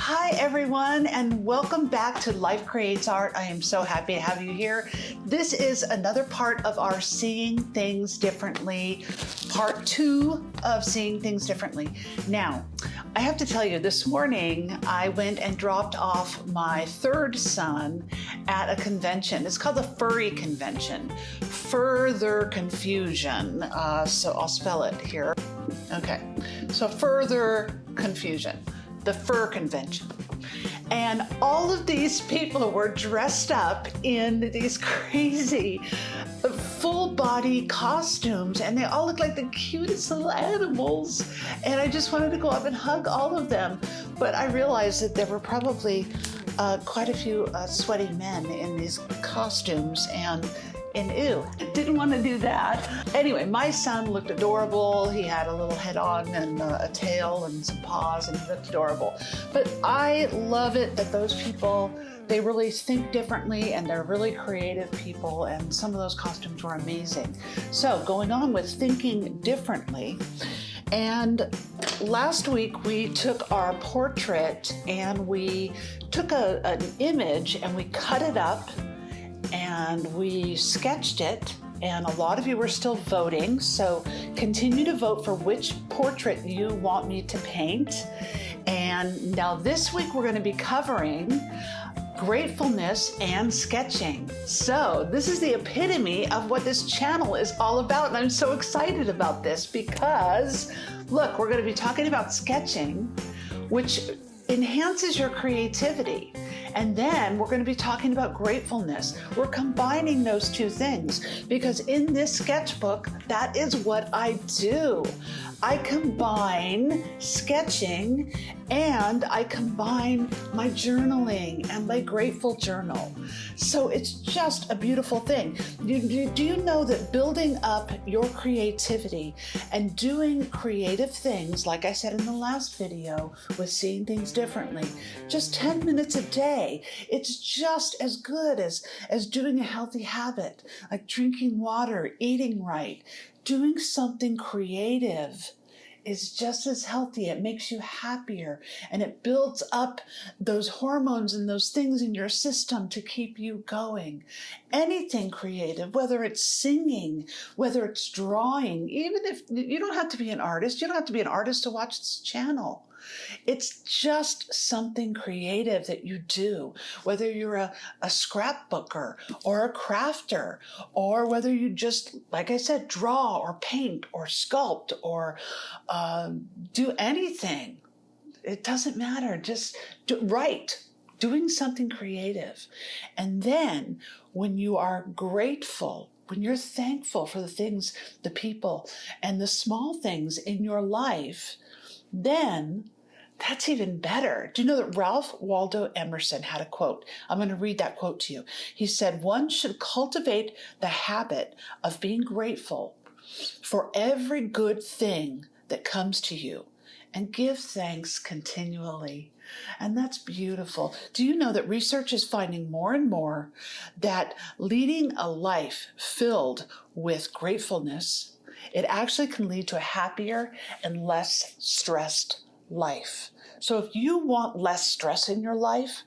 Hi everyone, and welcome back to Life Creates Art. I am so happy to have you here. This is another part of our Seeing Things Differently, part 2 of Seeing Things Differently. Now, I have to tell you, this morning I went and dropped off my third son at a convention. It's called the Furry Convention. Further Confusion. So I'll spell it here. Okay, so Further Confusion. The Fur Convention. And all of these people were dressed up in these crazy full body costumes, and they all looked like the cutest little animals. And I just wanted to go up and hug all of them. But I realized that there were probably quite a few sweaty men in these costumes, and ew, didn't want to do that. Anyway, my son looked adorable. He had a little head on and a tail and some paws, and he looked adorable. But I love it that those people, they really think differently, and they're really creative people, and some of those costumes were amazing. So going on with thinking differently, and last week we took our portrait and we took an image and we cut it up and we sketched it, and a lot of you are still voting, so continue to vote for which portrait you want me to paint. And now this week we're going to be covering gratefulness and sketching. So this is the epitome of what this channel is all about, and I'm so excited about this because, look, we're going to be talking about sketching, which enhances your creativity. And then we're going to be talking about gratefulness. We're combining those two things because in this sketchbook, that is what I do. I combine sketching and I combine my journaling and my grateful journal. So it's just a beautiful thing. Do you know that building up your creativity and doing creative things, like I said in the last video with Seeing Things Differently, just 10 minutes a day, it's just as good as doing a healthy habit, like drinking water, eating right. Doing something creative is just as healthy. It makes you happier, and it builds up those hormones and those things in your system to keep you going. Anything creative, whether it's singing, whether it's drawing, even if you don't have to be an artist, you don't have to be an artist to watch this channel. It's just something creative that you do, whether you're a scrapbooker or a crafter, or whether you just, like I said, draw or paint or sculpt or do anything. It doesn't matter. Just write, doing something creative. And then when you are grateful, when you're thankful for the things, the people, and the small things in your life, then that's even better. Do you know that Ralph Waldo Emerson had a quote? I'm going to read that quote to you. He said, "One should cultivate the habit of being grateful for every good thing that comes to you and give thanks continually." And that's beautiful. Do you know that research is finding more and more that leading a life filled with gratefulness, it actually can lead to a happier and less stressed life. So if you want less stress in your life,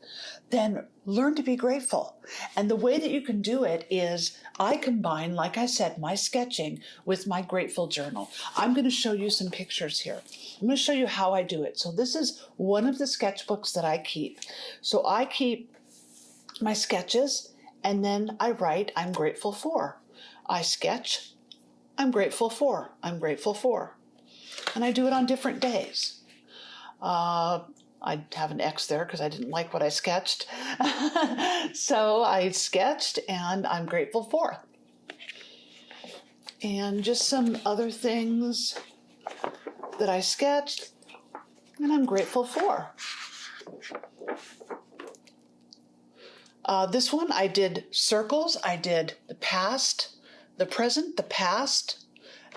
then learn to be grateful. And the way that you can do it is I combine, like I said, my sketching with my grateful journal. I'm going to show you some pictures here. I'm going to show you how I do it. So this is one of the sketchbooks that I keep. So I keep my sketches, and then I write, I'm grateful for. I sketch, I'm grateful for. I'm grateful for. And I do it on different days. I have an X there because I didn't like what I sketched. So I sketched and I'm grateful for. And just some other things that I sketched and I'm grateful for. This one I did circles. I did the past, the present, the past,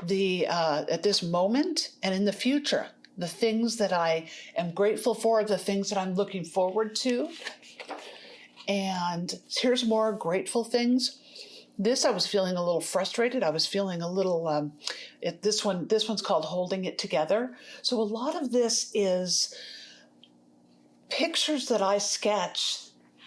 at this moment, and in the future. The things that I am grateful for, the things that I'm looking forward to. And here's more grateful things. This, I was feeling a little frustrated. I was feeling a little, this one's called Holding It Together. So a lot of this is pictures that I sketch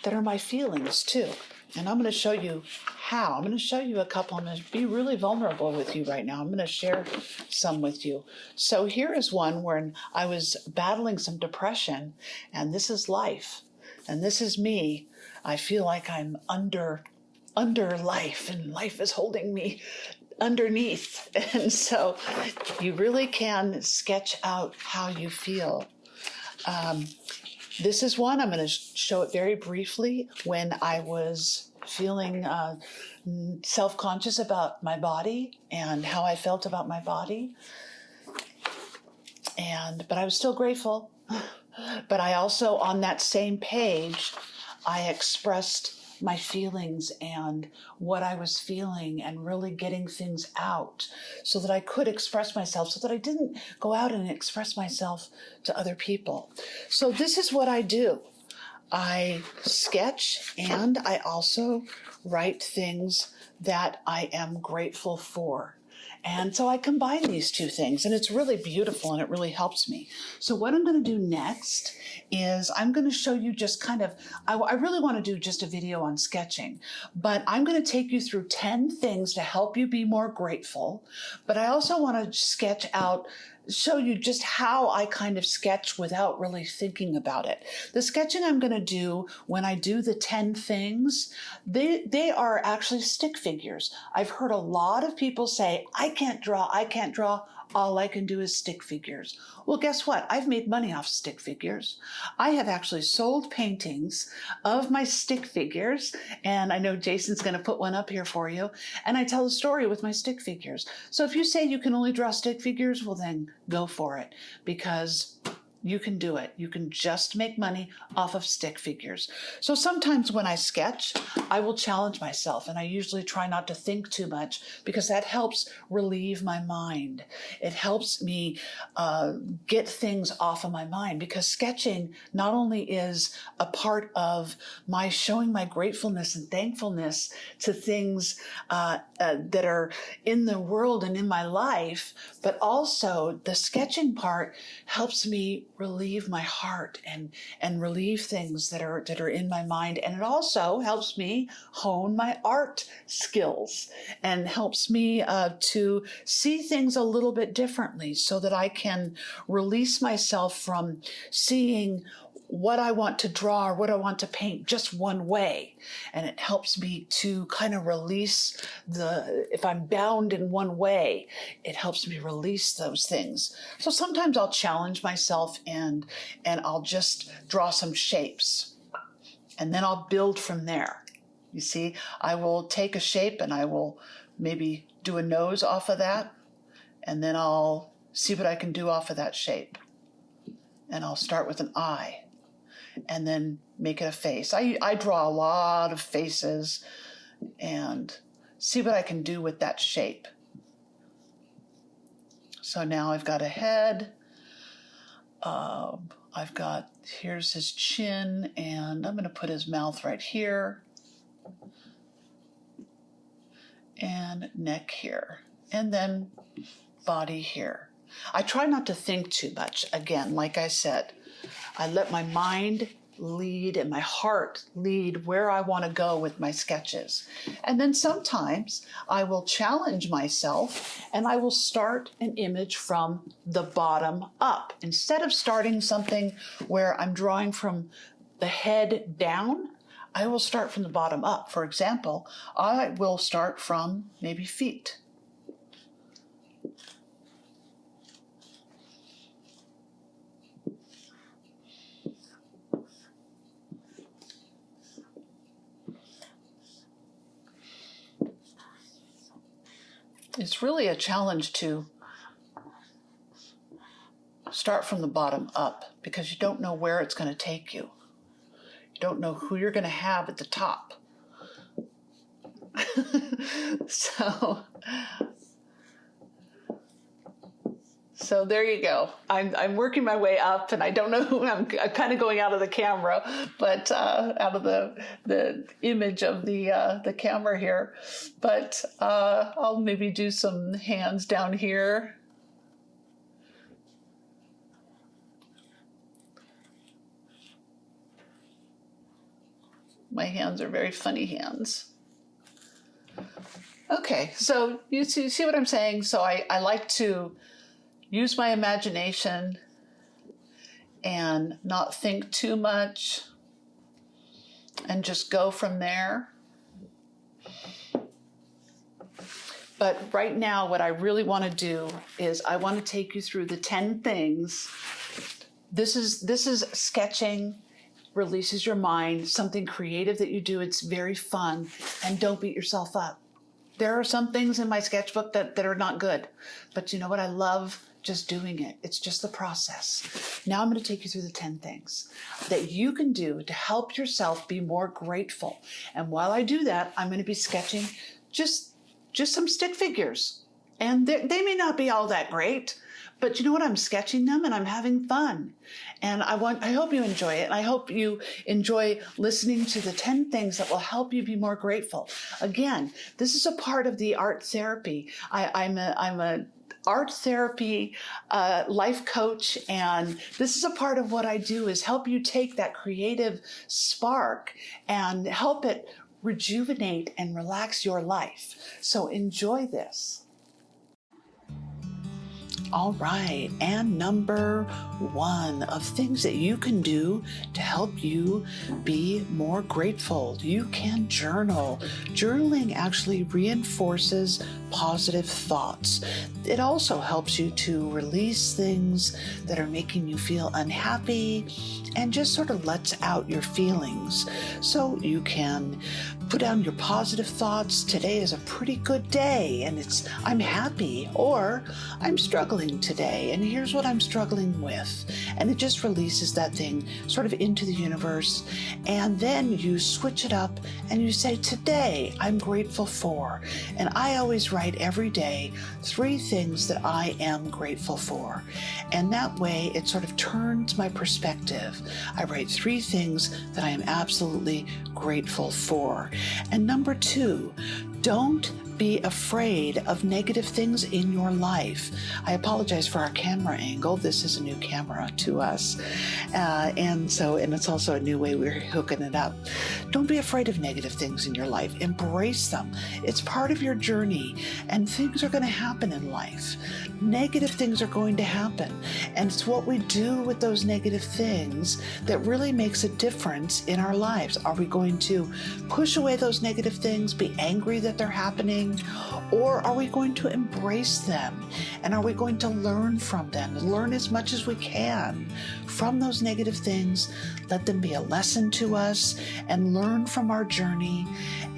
that are my feelings too. And I'm going to show you how. I'm going to show you a couple. I'm going to be really vulnerable with you right now. I'm going to share some with you. So here is one where I was battling some depression, and this is life. And this is me. I feel like I'm under life, and life is holding me underneath. And so you really can sketch out how you feel. This is one, I'm going to show it very briefly, when I was feeling self-conscious about my body and how I felt about my body. But I was still grateful. But I also, on that same page, I expressed my feelings and what I was feeling and really getting things out so that I could express myself, so that I didn't go out and express myself to other people. So this is what I do. I sketch, and I also write things that I am grateful for. And so I combine these two things, and it's really beautiful, and it really helps me. So what I'm going to do next is I'm going to show you just kind of, I really want to do just a video on sketching, but I'm going to take you through 10 things to help you be more grateful. But I also want to show you just how I kind of sketch without really thinking about it. The sketching I'm going to do when I do the 10 things, they are actually stick figures. I've heard a lot of people say, I can't draw. All I can do is stick figures. Well, guess what? I've made money off stick figures. I have actually sold paintings of my stick figures, and I know Jason's going to put one up here for you, and I tell a story with my stick figures. So if you say you can only draw stick figures, well then go for it, because you can do it. You can just make money off of stick figures. So sometimes when I sketch, I will challenge myself, and I usually try not to think too much, because that helps relieve my mind. It helps me get things off of my mind, because sketching not only is a part of my showing my gratefulness and thankfulness to things that are in the world and in my life, but also the sketching part helps me relieve my heart and relieve things that are in my mind. And it also helps me hone my art skills and helps me to see things a little bit differently, so that I can release myself from seeing what I want to draw or what I want to paint just one way. And it helps me to kind of release if I'm bound in one way, it helps me release those things. So sometimes I'll challenge myself and I'll just draw some shapes, and then I'll build from there. You see, I will take a shape and I will maybe do a nose off of that, and then I'll see what I can do off of that shape. And I'll start with an eye, and then make it a face. I draw a lot of faces and see what I can do with that shape. So now I've got a head. Here's his chin, and I'm going to put his mouth right here, and neck here, and then body here. I try not to think too much. Again, like I said, I let my mind lead and my heart lead where I want to go with my sketches. And then sometimes I will challenge myself, and I will start an image from the bottom up. Instead of starting something where I'm drawing from the head down, I will start from the bottom up. For example, I will start from maybe feet. It's really a challenge to start from the bottom up, because you don't know where it's going to take you. You don't know who you're going to have at the top. So there you go. I'm working my way up, and I don't know who I'm kind of going out of the camera, but out of the image of the camera here. But I'll maybe do some hands down here. My hands are very funny hands. Okay, so you see what I'm saying? So I like to use my imagination and not think too much and just go from there. But right now, what I really want to do is I want to take you through the 10 things. This is sketching, releases your mind, something creative that you do. It's very fun, and don't beat yourself up. There are some things in my sketchbook that are not good, but you know what? I love just doing it. It's just the process. Now I'm going to take you through the 10 things that you can do to help yourself be more grateful. And while I do that, I'm going to be sketching just some stick figures. And they may not be all that great, but you know what? I'm sketching them and I'm having fun. And I hope you enjoy it. And I hope you enjoy listening to the 10 things that will help you be more grateful. Again, this is a part of the art therapy. I'm a art therapy life coach, and this is a part of what I do is help you take that creative spark and help it rejuvenate and relax your life. So enjoy this. All right, and number 1 of things that you can do to help you be more grateful. You can journal. Journaling actually reinforces positive thoughts. It also helps you to release things that are making you feel unhappy and just sort of lets out your feelings. So you can put down your positive thoughts. Today is a pretty good day and I'm happy, or I'm struggling today and here's what I'm struggling with. And it just releases that thing sort of into the universe. And then you switch it up and you say, today I'm grateful for. And I always write every day 3 things that I am grateful for. And that way it sort of turns my perspective. I write 3 things that I am absolutely grateful for. And number 2, don't be afraid of negative things in your life. I apologize for our camera angle. This is a new camera to us. And it's also a new way we're hooking it up. Don't be afraid of negative things in your life. Embrace them. It's part of your journey, and things are going to happen in life. Negative things are going to happen. And it's what we do with those negative things that really makes a difference in our lives. Are we going to push away those negative things, be angry that they're happening? Or are we going to embrace them? And are we going to learn from them? Learn as much as we can from those negative things. Let them be a lesson to us and learn from our journey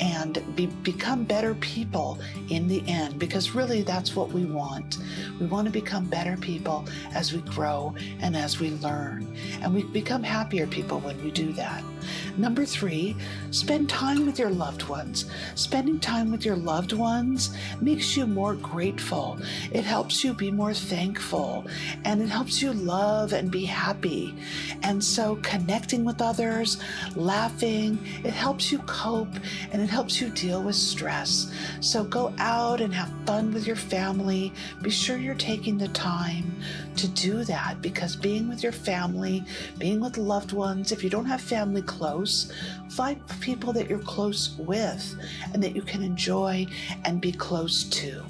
and become better people in the end, because really that's what we want. We want to become better people as we grow and as we learn. And we become happier people when we do that. Number 3, spend time with your loved ones. Spending time with your loved ones makes you more grateful. It helps you be more thankful, and it helps you love and be happy. And so connecting with others, laughing, it helps you cope and it helps you deal with stress. So go out and have fun with your family. Be sure you're taking the time to do that, because being with your family, being with loved ones, if you don't have family close, find people that you're close with and that you can enjoy and be close to.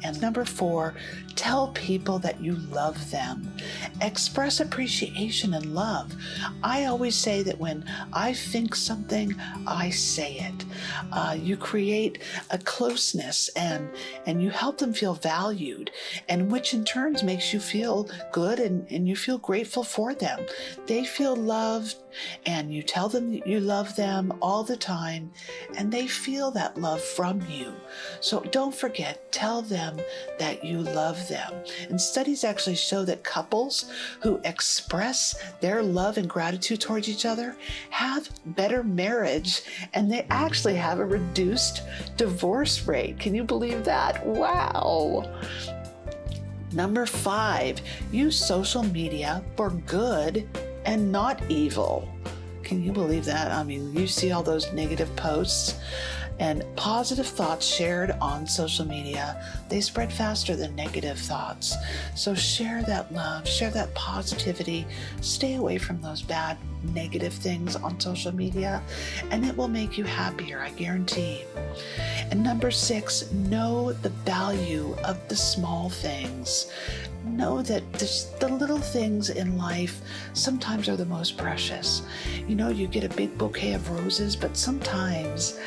And number 4, tell people that you love them. Express appreciation and love. I always say that when I think something, I say it. You create a closeness and you help them feel valued, and which in turn makes you feel good and you feel grateful for them. They feel loved, and you tell them that you love them all the time, and they feel that love from you. So don't forget, tell them that you love them. And studies actually show that couples who express their love and gratitude towards each other have better marriage, and they actually have a reduced divorce rate. Can you believe that? Wow. Number 5, use social media for good and not evil. Can you believe that? I mean, you see all those negative posts and positive thoughts shared on social media, they spread faster than negative thoughts. So share that love, share that positivity, stay away from those bad negative things on social media, and it will make you happier, I guarantee. And number 6, know the value of the small things. Know that the little things in life sometimes are the most precious. You know, you get a big bouquet of roses, but sometimes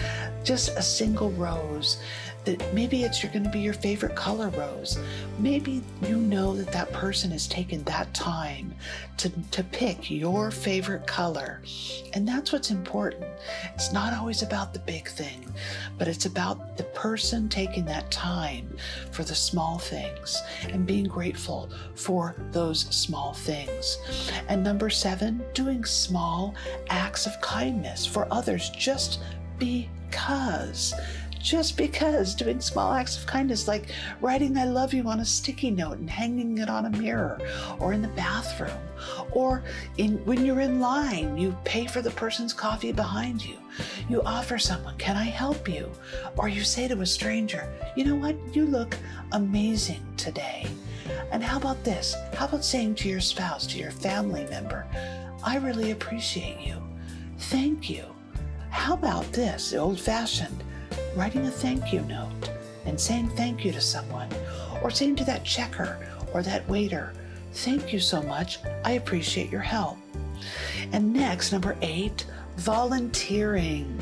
just a single rose, that maybe it's going to be your favorite color rose. Maybe you know that that person has taken that time to pick your favorite color. And that's what's important. It's not always about the big thing, but it's about the person taking that time for the small things and being grateful for those small things. And number 7, doing small acts of kindness for others just because. Just because, doing small acts of kindness, like writing I love you on a sticky note and hanging it on a mirror or in the bathroom, or when you're in line, you pay for the person's coffee behind you. You offer someone, can I help you? Or you say to a stranger, you know what, you look amazing today. And how about this? How about saying to your spouse, to your family member, I really appreciate you. Thank you. How about this, the old-fashioned, writing a thank you note and saying thank you to someone, or saying to that checker or that waiter, thank you so much, I appreciate your help. And next, number 8, volunteering,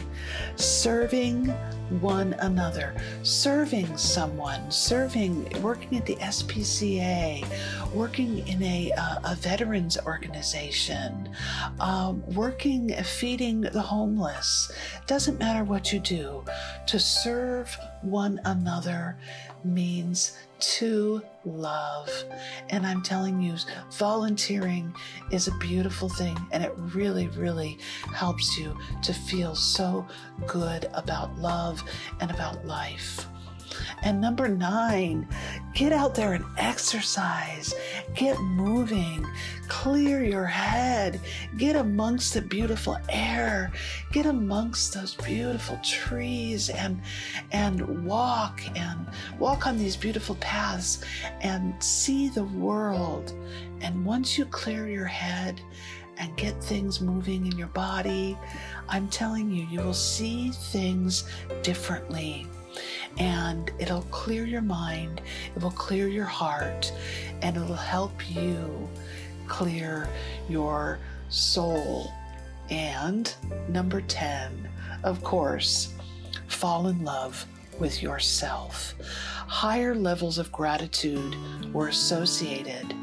serving one another, serving someone, working at the SPCA, working in a veterans organization, feeding the homeless. Doesn't matter what you do. To serve one another means to love. And I'm telling you, volunteering is a beautiful thing, and it really, really helps you to feel so good about love and about life. And number 9, get out there and exercise. Get moving. Clear your head. Get amongst the beautiful air. Get amongst those beautiful trees and walk on these beautiful paths and see the world. And once you clear your head and get things moving in your body, I'm telling you, you will see things differently. And it'll clear your mind, it will clear your heart, and it'll help you clear your soul. And number 10, of course, fall in love with yourself. Higher levels of gratitude were associated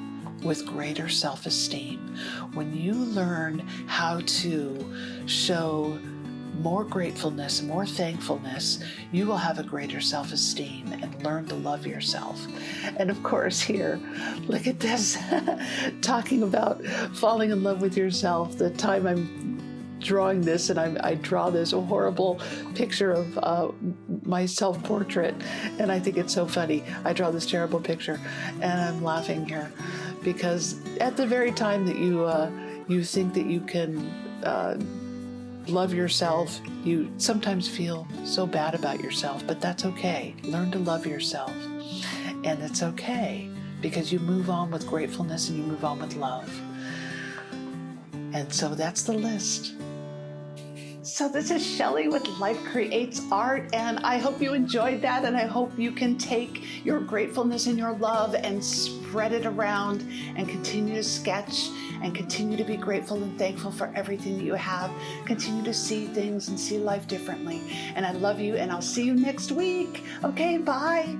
with greater self-esteem. When you learn how to show more gratefulness, more thankfulness, you will have a greater self-esteem and learn to love yourself. And of course here, look at this, talking about falling in love with yourself. The time I'm drawing this and I draw this horrible picture of my self-portrait, and I think it's so funny. I draw this terrible picture and I'm laughing here because at the very time that you think that you can love yourself, you sometimes feel so bad about yourself, but that's okay. Learn to love yourself. And it's okay because you move on with gratefulness and you move on with love. And so that's the list. So this is Shelley with Life Creates Art, and I hope you enjoyed that, and I hope you can take your gratefulness and your love and spread it around and continue to sketch and continue to be grateful and thankful for everything that you have. Continue to see things and see life differently. And I love you, and I'll see you next week. Okay, bye.